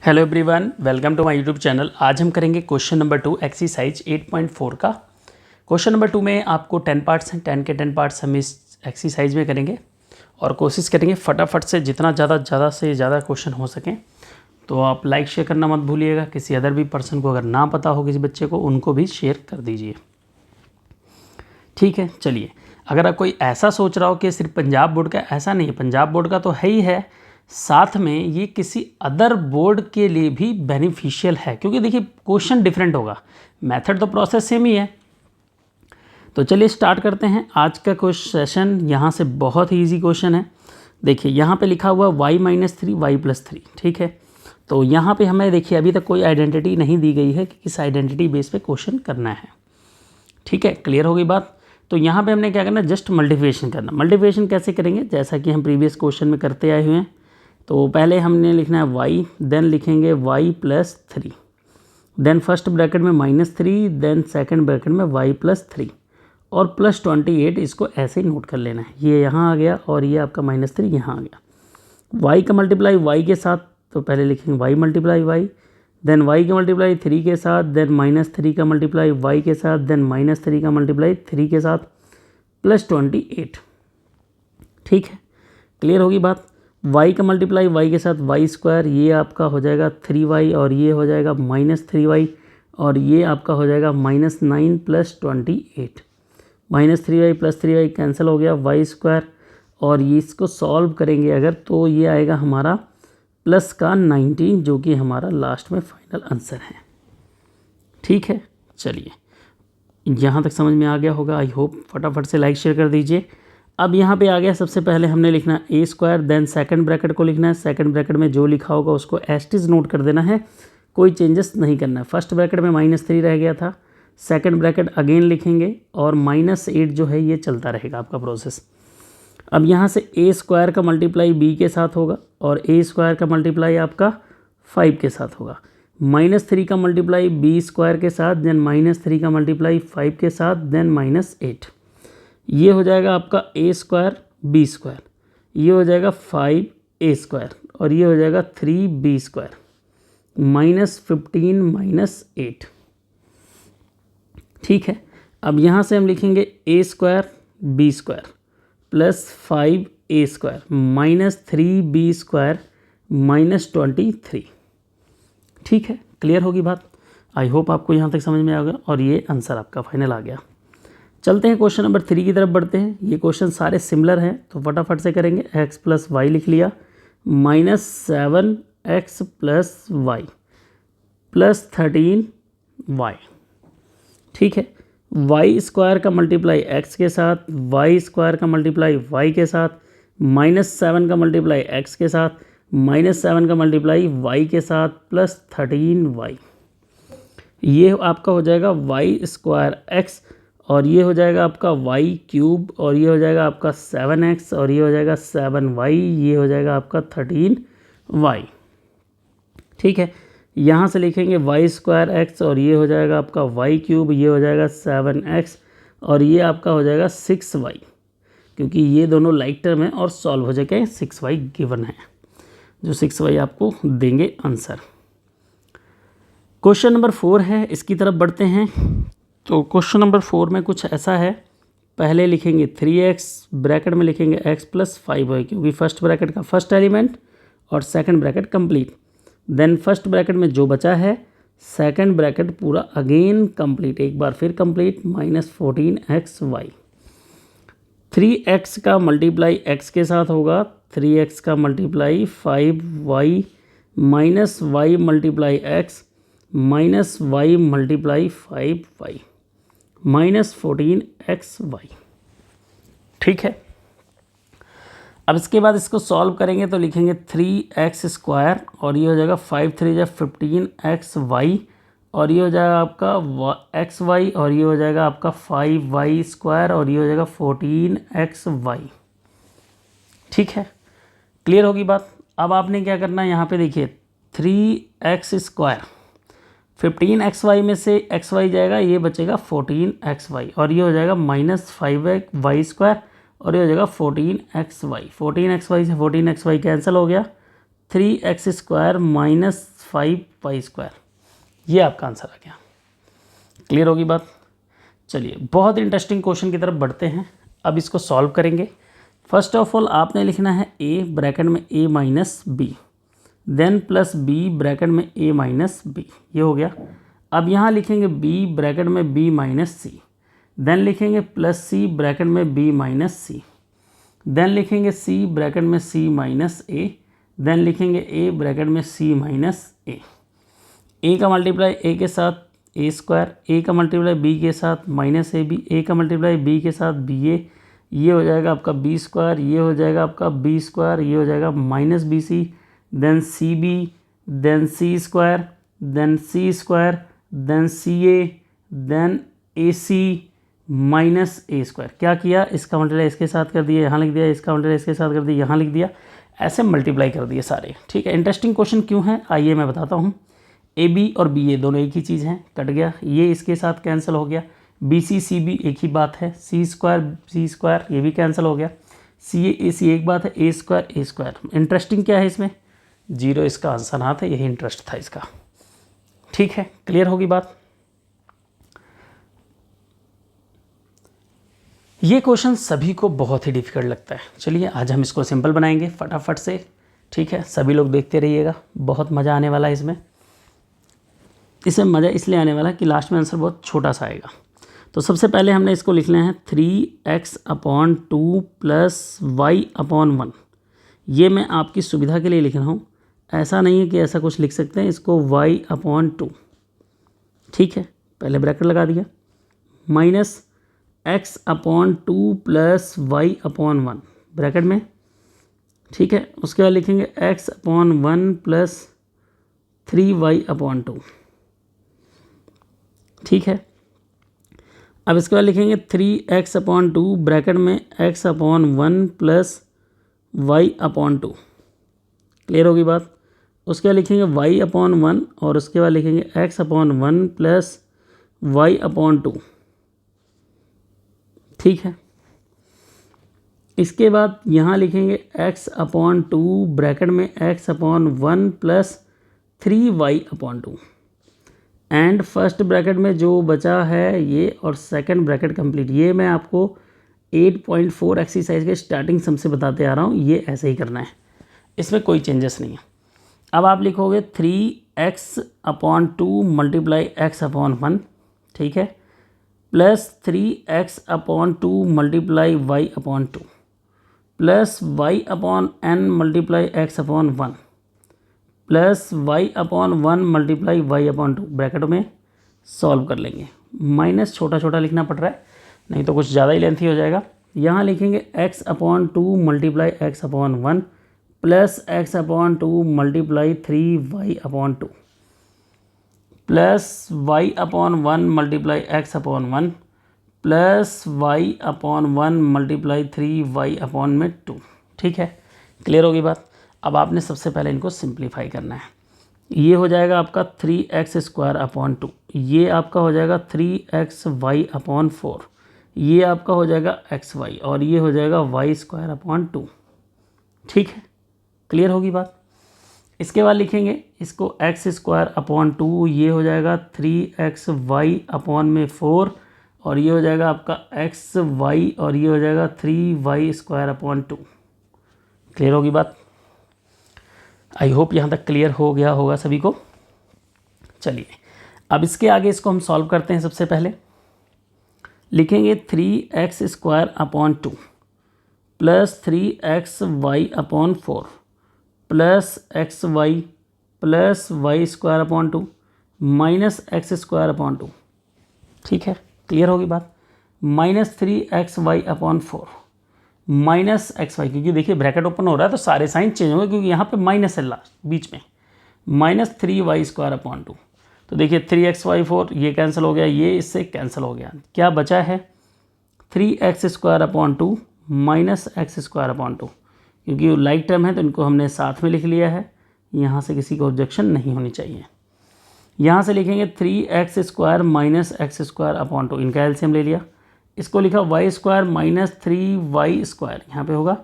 Hello everyone, welcome to my YouTube channel. आज हम करेंगे क्वेश्चन नंबर 2 एक्सरसाइज 8.4 का। क्वेश्चन नंबर 2 में आपको 10 पार्ट्स हैं, 10 के 10 पार्ट्स हम इस एक्सरसाइज में करेंगे और कोशिश करेंगे फटाफट से जितना ज़्यादा से ज़्यादा क्वेश्चन हो सकें। तो आप लाइक शेयर करना मत भूलिएगा। किसी अदर भी पर्सन को अगर ना पता हो, किसी बच्चे को, उनको भी शेयर कर दीजिए। ठीक है, चलिए। अगर आप कोई ऐसा सोच रहा हो कि सिर्फ पंजाब बोर्ड का, ऐसा नहीं है। पंजाब बोर्ड का तो है ही है, साथ में ये किसी अदर बोर्ड के लिए भी बेनिफिशियल है, क्योंकि देखिए क्वेश्चन डिफरेंट होगा, मेथड तो प्रोसेस सेम ही है। तो चलिए स्टार्ट करते हैं आज का क्वेश्चन। यहाँ से बहुत ही ईजी क्वेश्चन है। देखिए यहाँ पे लिखा हुआ y - 3 y + 3। ठीक है, तो यहाँ पे हमें देखिए अभी तक कोई आइडेंटिटी नहीं दी गई है कि किस आइडेंटिटी बेस पे क्वेश्चन करना है। ठीक है, क्लियर हो गई बात। तो यहाँ पे हमने क्या करना, जस्ट मल्टीप्लिकेशन करना। मल्टीप्लिकेशन कैसे करेंगे, जैसा कि हम प्रीवियस क्वेश्चन में करते आए हुए हैं। तो पहले हमने लिखना है y, देन लिखेंगे y + 3, देन फर्स्ट ब्रैकेट में -3, देन सेकंड ब्रैकेट में y + 3 और +28। इसको ऐसे ही नोट कर लेना है। ये यहाँ आ गया और ये आपका -3 यहाँ आ गया। y का मल्टीप्लाई y के साथ, तो पहले लिखेंगे y × y, देन y का मल्टीप्लाई 3 के साथ, देन -3 का मल्टीप्लाई y के साथ, देन -3 का मल्टीप्लाई 3 के साथ, +28। ठीक है, क्लियर होगी बात। y का मल्टीप्लाई y के साथ y², ये आपका हो जाएगा 3y और ये हो जाएगा -3y और ये आपका हो जाएगा -9 + 28। -3y + 3y कैंसिल हो गया, y² और ये इसको सॉल्व करेंगे अगर, तो ये आएगा हमारा प्लस का 19, जो कि हमारा लास्ट में फाइनल आंसर है। ठीक है, चलिए यहाँ तक समझ में आ गया होगा, आई होप। फटाफट से लाइक शेयर कर दीजिए। अब यहाँ पे आ गया, सबसे पहले हमने लिखना a², देन सेकंड ब्रैकेट को लिखना है। सेकंड ब्रैकेट में जो लिखा होगा उसको एस्टिज नोट कर देना है, कोई चेंजेस नहीं करना है। फर्स्ट ब्रैकेट में -3 रह गया था, सेकंड ब्रैकेट अगेन लिखेंगे और -8 जो है ये चलता रहेगा आपका प्रोसेस। अब यहाँ से a² का मल्टीप्लाई b के साथ होगा और a² का मल्टीप्लाई आपका 5 के साथ होगा। -3 का मल्टीप्लाई b² के साथ, देन -3 का मल्टीप्लाई 5 के साथ, देन -8। ये हो जाएगा आपका a² b², ये हो जाएगा 5a² और ये हो जाएगा 3b², -15 -8। ठीक है, अब यहाँ से हम लिखेंगे a² b² + 5a² -3b² -23। ठीक है, क्लियर होगी बात। आई होप आपको यहाँ तक समझ में आ गया और ये आंसर आपका फाइनल आ गया। चलते हैं क्वेश्चन नंबर 3 की तरफ बढ़ते हैं। ये क्वेश्चन सारे सिमिलर हैं, तो फटाफट से करेंगे। x + y लिख लिया, -7x + y +13y। ठीक है, y² का मल्टीप्लाई x के साथ, y² का मल्टीप्लाई y के साथ, -7 का मल्टीप्लाई x के साथ, -7 का मल्टीप्लाई y के साथ, +13y। ये आपका हो जाएगा y² x और ये हो जाएगा आपका y³ और ये हो जाएगा आपका 7x और ये हो जाएगा 7y, ये हो जाएगा आपका 13y। ठीक है, यहाँ से लिखेंगे y² x और ये हो जाएगा आपका y³, ये हो जाएगा 7x और ये आपका हो जाएगा 6y, क्योंकि ये दोनों लाइक टर्म है और सॉल्व हो जाएगा। 6y गिवन है, जो 6y आपको देंगे आंसर। क्वेश्चन नंबर 4 है, इसकी तरफ बढ़ते हैं। तो क्वेश्चन नंबर 4 में कुछ ऐसा है। पहले लिखेंगे 3x, ब्रैकेट में लिखेंगे x + 5y, क्योंकि फर्स्ट ब्रैकेट का फर्स्ट एलिमेंट और second bracket complete. Then first bracket में जो बचा है, सेकंड ब्रैकेट पूरा अगेन कंप्लीट, एक बार फिर कंप्लीट, -14xy। 3x का मल्टीप्लाई x के साथ होगा, 3x का multiply 5y -y multiply x -y multiply 5y -14xy। ठीक है, अब इसके बाद इसको सॉल्व करेंगे तो लिखेंगे 3x² और ये हो जाएगा 5 3 = 15xy और ये हो जाएगा आपका xy और ये हो जाएगा आपका 5y² और ये हो जाएगा 14xy। ठीक है, क्लियर होगी बात। अब आपने क्या करना है, यहाँ पे देखिए 3x², 15xy में से xy जाएगा, ये बचेगा 14xy और ये हो जाएगा -5y² और ये हो जाएगा 14xy। 14xy से 14xy कैंसिल हो गया, 3x² 5y²। ये आपका आंसर आ गया। क्लियर होगी बात। चलिए बहुत इंटरेस्टिंग क्वेश्चन की तरफ बढ़ते हैं। अब इसको सॉल्व करेंगे। फर्स्ट ऑफ ऑल आपने लिखना है a ब्रैकेट में a minus B, then plus b bracket में a माइनस बी, ये हो गया। अब यहाँ लिखेंगे b ब्रैकेट में b माइनस सी, देन लिखेंगे प्लस c ब्रैकेट में b माइनस सी, देन लिखेंगे c ब्रैकेट में c माइनस a, देन लिखेंगे a ब्रैकेट में c माइनस a का मल्टीप्लाई a के साथ a², a का मल्टीप्लाई b के साथ माइनस ab, a का मल्टीप्लाई b के साथ ba, ये हो जाएगा आपका b², ये हो जाएगा आपका b², ये हो जाएगा minus bc, then cb, then c², then c², then ca, then ac minus a²। क्या किया, इसका मल्टीप्लाई इसके साथ कर दिया, यहाँ लिख दिया, इसका मल्टीप्लाई इसके साथ कर दिया, यहाँ लिख दिया, ऐसे मल्टीप्लाई कर दिए सारे। ठीक है, इंटरेस्टिंग क्वेश्चन क्यों है आइए मैं बताता हूँ। ए बी और बी ए दोनों एक ही चीज़ हैं, कट गया, ये इसके साथ कैंसिल हो गया, बी सी सी बी एक ही बात है, c² ये भी कैंसिल हो गया, सी ए सी एक बात है, a² इंटरेस्टिंग क्या है इसमें, 0 इसका आंसर आता है, यही इंटरेस्ट था इसका। ठीक है, क्लियर होगी बात। ये क्वेश्चन सभी को बहुत ही डिफिकल्ट लगता है। चलिए आज हम इसको सिंपल बनाएंगे फटाफट से। ठीक है, सभी लोग देखते रहिएगा, बहुत मज़ा आने वाला है इसमें। इसमें मज़ा इसलिए आने वाला है कि लास्ट में आंसर बहुत छोटा सा आएगा। तो सबसे पहले हमने इसको लिखना है 3x/2 + y/1। ये मैं आपकी सुविधा के लिए लिख रहा हूँ, ऐसा नहीं है कि ऐसा कुछ लिख सकते हैं, इसको y/2। ठीक है, पहले ब्रैकेट लगा दिया, माइनस x/2 + y/1 ब्रैकेट में। ठीक है, उसके बाद लिखेंगे x/1 + 3y/2। ठीक है, अब इसके बाद लिखेंगे 3x/2 ब्रैकेट में x/1 + y/2। क्लियर होगी बात। उसके बाद लिखेंगे y/1 और उसके बाद लिखेंगे x/1 + y/2। ठीक है, इसके बाद यहाँ लिखेंगे x/2 ब्रैकेट में x/1 + 3y/2 and first bracket में जो बचा है ये, और सेकंड ब्रैकेट कंप्लीट। ये मैं आपको 8.4 एक्सरसाइज के स्टार्टिंग सम से बताते आ रहा हूँ, ये ऐसे ही करना है, इसमें कोई चेंजेस नहीं है। अब आप लिखोगे 3x/2 × x/1, ठीक है, plus 3x/2 × y/2 plus y/n × x/1 plus y/1 × y/2 bracket में सॉल्व कर लेंगे। माइनस छोटा छोटा लिखना पड़ रहा है, नहीं तो कुछ ज़्यादा ही लेंथी हो जाएगा। यहाँ लिखेंगे x/2 × x/1 plus x/2 × 3y/2 plus y/1 × x/1 plus y/1 × 3y/2। ठीक है, क्लियर होगी बात। अब आपने सबसे पहले इनको सिंप्लीफाई करना है। ये हो जाएगा आपका 3x² 2, ये आपका हो जाएगा 3xy/4, ये आपका हो जाएगा xy और ये हो जाएगा y² 2। ठीक है, क्लियर होगी बात। इसके बाद लिखेंगे इसको x² 2, ये हो जाएगा 3xy/4 और ये हो जाएगा आपका xy और ये हो जाएगा 3y² 2। क्लियर होगी बात। आई होप यहाँ तक क्लियर हो गया होगा सभी को। चलिए अब इसके आगे इसको हम सॉल्व करते हैं। सबसे पहले लिखेंगे 3x² 2 plus 3xy/4 plus xy plus y² 2 minus x² 2। ठीक है, क्लियर होगी बात। माइनस 3xy/4 माइनस xy, क्योंकि देखिए ब्रैकेट ओपन हो रहा है तो सारे साइन चेंज होंगे, क्योंकि यहाँ पे माइनस है लास्ट बीच में, माइनस 3y² 2। तो देखिए 3xy4 ये कैंसिल हो गया, ये इससे कैंसिल हो गया, क्या बचा है 3x² 2 माइनस x² 2। क्योंकि लाइक टर्म है तो इनको हमने साथ में लिख लिया है, यहाँ से किसी को ऑब्जेक्शन नहीं होनी चाहिए। यहाँ से लिखेंगे 3x² माइनस x² 2, इनका एलसीएम ले लिया, इसको लिखा y² माइनस 3y², यहाँ पे होगा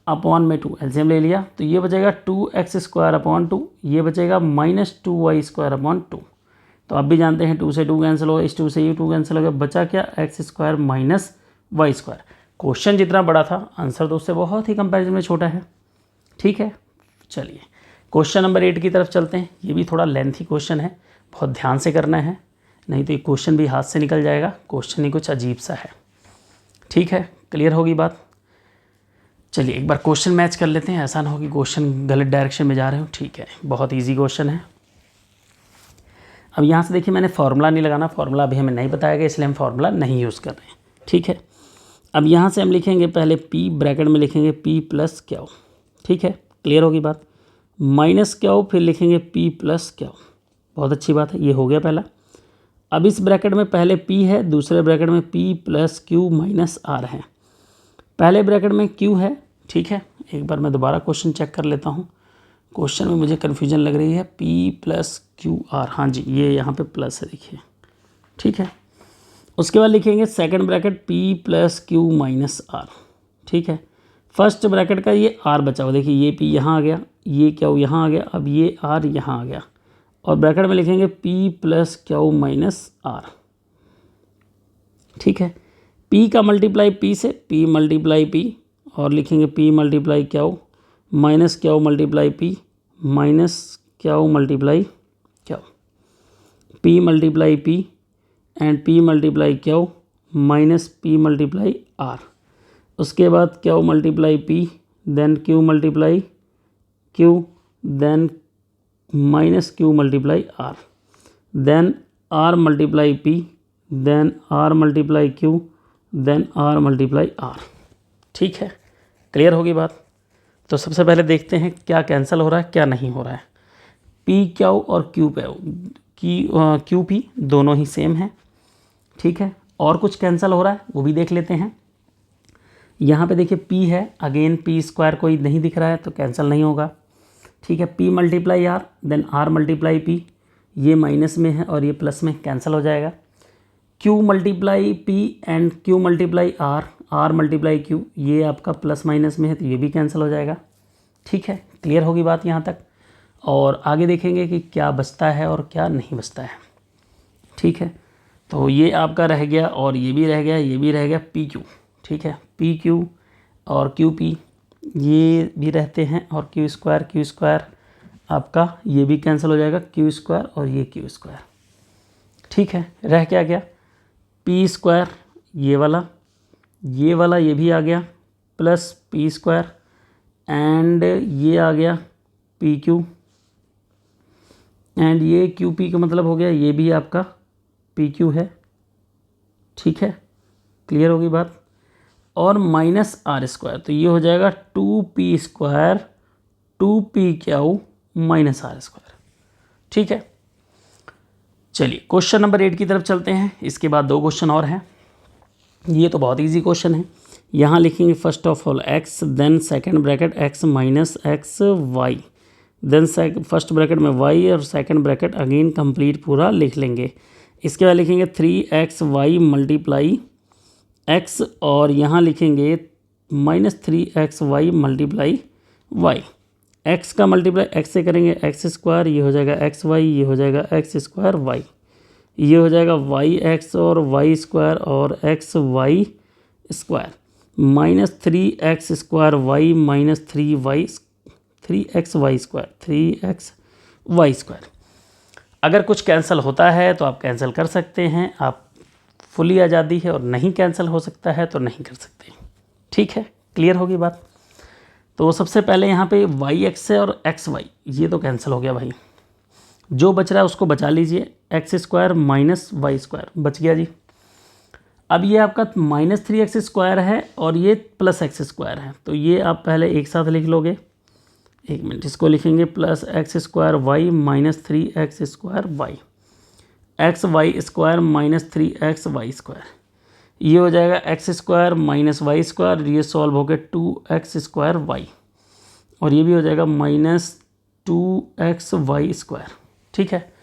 अपॉन में 2 एलसीएम ले लिया तो ये बचेगा 2x² अपॉन 2, ये बचेगा -2y² अपॉन 2। तो आप भी जानते हैं 2 से 2 कैंसिल हो गया, इस 2 से ये 2 कैंसिल हो गया, बचा क्या x² माइनस y²। क्वेश्चन जितना बड़ा था आंसर तो उससे बहुत ही कंपैरिजन में छोटा है। ठीक है, चलिए क्वेश्चन नंबर 8 की तरफ चलते हैं। ये भी थोड़ा लेंथी क्वेश्चन है, बहुत ध्यान से करना है, नहीं तो ये क्वेश्चन भी हाथ से निकल जाएगा। क्वेश्चन ही कुछ अजीब सा है। ठीक है, क्लियर होगी बात। चलिए एक बार क्वेश्चन मैच कर लेते हैं, ऐसा ना हो कि क्वेश्चन गलत डायरेक्शन में जा रहे हो। ठीक है, बहुत ईजी क्वेश्चन है। अब यहाँ से देखिए मैंने फार्मूला नहीं लगाना, फार्मूला अभी हमें नहीं बताया गया इसलिए हम फार्मूला नहीं यूज़ कर रहे हैं। ठीक है, अब यहाँ से हम लिखेंगे पहले P ब्रैकेट में लिखेंगे P प्लस Q। ठीक है, क्लियर होगी बात। माइनस Q फिर लिखेंगे P प्लस Q। बहुत अच्छी बात है, ये हो गया पहला। अब इस ब्रैकेट में पहले P है, दूसरे ब्रैकेट में P plus Q minus R है। पहले ब्रैकेट में Q है। ठीक है, एक बार मैं दोबारा क्वेश्चन चेक कर लेता हूँ, क्वेश्चन में मुझे कन्फ्यूजन लग रही है। P प्लस QR, हाँ जी ये यहाँ पे प्लस है देखिए। ठीक है, उसके बाद लिखेंगे second bracket P plus Q minus R। ठीक है, फर्स्ट ब्रैकेट का ये R बचा हुआ, देखिए ये P यहाँ आ गया, ये Q यहाँ आ गया, अब ये R यहाँ आ गया, और ब्रैकेट में लिखेंगे P plus Q minus R। ठीक है, P का मल्टीप्लाई P से P मल्टीप्लाई P, और लिखेंगे P multiply Q minus Q multiply P minus Q multiply Q, P multiply P and P multiply Q minus P multiply R। उसके बाद Q multiply P, then Q multiply Q, then minus Q multiply R, then R multiply P, then R multiply Q, then R multiply R। ठीक है, clear होगी बात। तो सबसे पहले देखते हैं क्या कैंसिल हो रहा है क्या नहीं हो रहा है। P Q और Q P दोनों ही सेम है। ठीक है, और कुछ कैंसिल हो रहा है वो भी देख लेते हैं। यहाँ पे देखिए P है, अगेन P² कोई नहीं दिख रहा है तो कैंसिल नहीं होगा। ठीक है, P multiply R, then R multiply P, ये माइनस में है और ये प्लस में, कैंसिल हो जाएगा। Q multiply P and Q multiply R, R multiply Q, ये आपका प्लस माइनस में है तो ये भी कैंसिल हो जाएगा। ठीक है, क्लियर होगी बात यहाँ तक। और आगे देखेंगे कि क्या बचता है और क्या नहीं बचता है। ठीक है, तो ये आपका रह गया और ये भी रह गया, ये भी रह गया PQ। ठीक है, PQ और QP ये भी रहते हैं, और Q² आपका ये भी कैंसिल हो जाएगा, Q² और ये Q²। ठीक है, रह क्या गया P² ये वाला ये भी आ गया, प्लस P² एंड ये आ गया PQ, एंड ये QP का मतलब हो गया ये भी आपका PQ है। ठीक है, क्लियर होगी बात। और माइनस R², तो ये हो जाएगा 2P² 2PQ माइनस R²। ठीक है, चलिए क्वेश्चन नंबर 8 की तरफ चलते हैं। इसके बाद 2 क्वेश्चन और हैं। ये तो बहुत इजी क्वेश्चन है। यहाँ लिखेंगे first of all x, then second bracket x minus X Y, then first bracket में y और सेकंड ब्रैकेट अगेन कंप्लीट पूरा लिख लेंगे। इसके बाद लिखेंगे 3xy मल्टीप्लाई x, और यहाँ लिखेंगे minus 3xy multiply y। x का मल्टीप्लाई x से करेंगे x², ये हो जाएगा xy, ये हो जाएगा x² y, ये हो जाएगा yx और y² और xy² minus 3x² minus 3xy²। अगर कुछ कैंसिल होता है तो आप कैंसिल कर सकते हैं, आप फुली आज़ादी है, और नहीं कैंसिल हो सकता है तो नहीं कर सकते। ठीक है, क्लियर होगी बात। तो सबसे पहले यहाँ पे yx है और xy, ये तो कैंसिल हो गया भाई। जो बच रहा है उसको बचा लीजिए, x² माइनस y² बच गया जी। अब ये आपका माइनस 3x² है और ये प्लस x² है, तो ये आप पहले एक साथ लिख लोगे। एक मिनट, इसको लिखेंगे plus x² y minus 3x² y, xy² minus 3xy², ये हो जाएगा x² माइनस y², ये सॉल्व हो गया 2x² y, और ये भी हो जाएगा माइनस 2xy²। ठीक है,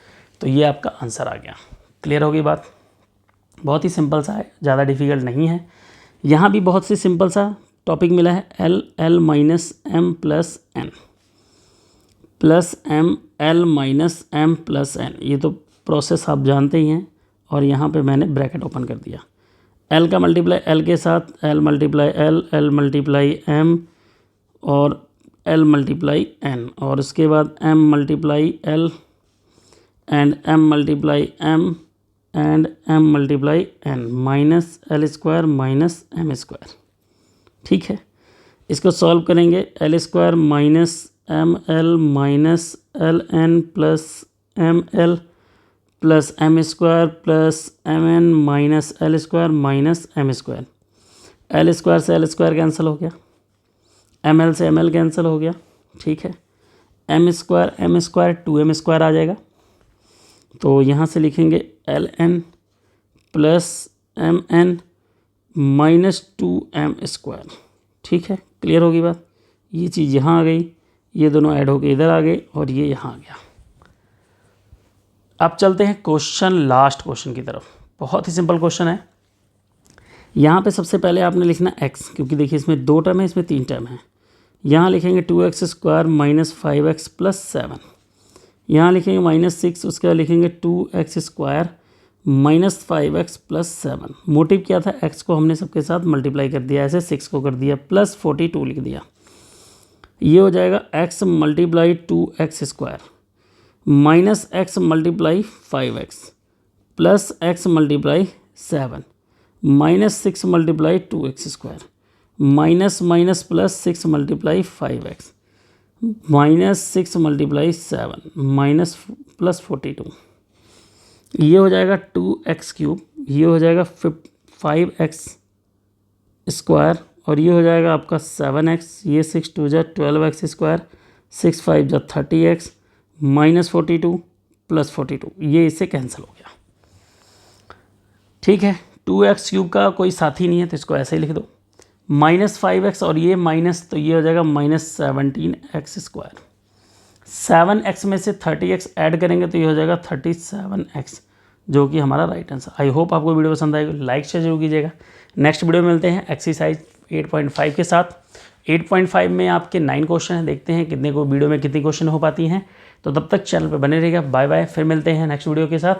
तो ये आपका आंसर आ गया। क्लियर होगी बात। बहुत ही सिंपल सा है, ज़्यादा डिफिकल्ट नहीं है। यहाँ भी बहुत सी सिंपल सा टॉपिक मिला है L L minus M plus N plus M L minus M plus N, ये तो प्रोसेस आप जानते ही हैं। और यहाँ पे मैंने ब्रैकेट ओपन कर दिया, एल का मल्टीप्लाई एल के साथ L multiply L multiply M और एल मल्टीप्लाई एन, और उसके बाद M multiply L and M multiply M and M multiply N minus L square minus M square. ठीक है, इसको सॉल्व करेंगे, L square minus M L minus L N plus M L plus M square plus M N minus L square minus M square. L square से L square cancel हो गया, M L से M L cancel हो गया। ठीक है, M square 2m square आ जाएगा, तो यहाँ से लिखेंगे L N plus M N minus 2m square. ठीक है, क्लियर होगी बात। ये चीज़ यहाँ आ गई, ये दोनों ऐड होके इधर आ गए और ये यहाँ आ गया। अब चलते हैं क्वेश्चन, लास्ट क्वेश्चन की तरफ। बहुत ही सिंपल क्वेश्चन है। यहाँ पे सबसे पहले आपने लिखना x, क्योंकि देखिए इसमें 2 टर्म है, इसमें 3 टर्म है। यहाँ लिखेंगे 2x square minus 5x plus 7, यहाँ लिखेंगे -6, उसके बाद लिखेंगे 2x square minus 5x plus 7। Motive क्या था, x को हमने सबके साथ मल्टीप्लाई कर दिया, ऐसे 6 को कर दिया, प्लस 42 लिख दिया। ये हो जाएगा x multiply 2x square minus x multiply 5x plus x multiply 7 minus 6 multiply 2x square minus minus plus 6 multiply 5x minus 6 multiply 7 minus plus 42। ये हो जाएगा 2x क्यूब, ये हो जाएगा 5x स्क्वायर और ये हो जाएगा आपका 7x, ये 6 2 जा 12x स्क्वायर, 6 5 जा 30x माइनस 42 प्लस 42, ये इससे कैंसिल हो गया। ठीक है, 2x क्यूब का कोई साथी नहीं है तो इसको ऐसे ही लिख दो, -5x और ये माइनस, तो ये हो जाएगा -17x स्क्वायर। 7x में से 30x ऐड करेंगे तो ये हो जाएगा 37x, जो कि हमारा राइट आंसर। आई होप आपको वीडियो पसंद आएगी, लाइक शेयर जरूर कीजिएगा। नेक्स्ट वीडियो में मिलते हैं एक्सरसाइज 8.5 के साथ। 8.5 में आपके 9 क्वेश्चन हैं, देखते हैं कितने को वीडियो में कितनी क्वेश्चन हो पाती हैं। तो तब तक चैनल पर बने रहिएगा। बाय बाय, फिर मिलते हैं नेक्स्ट वीडियो के साथ।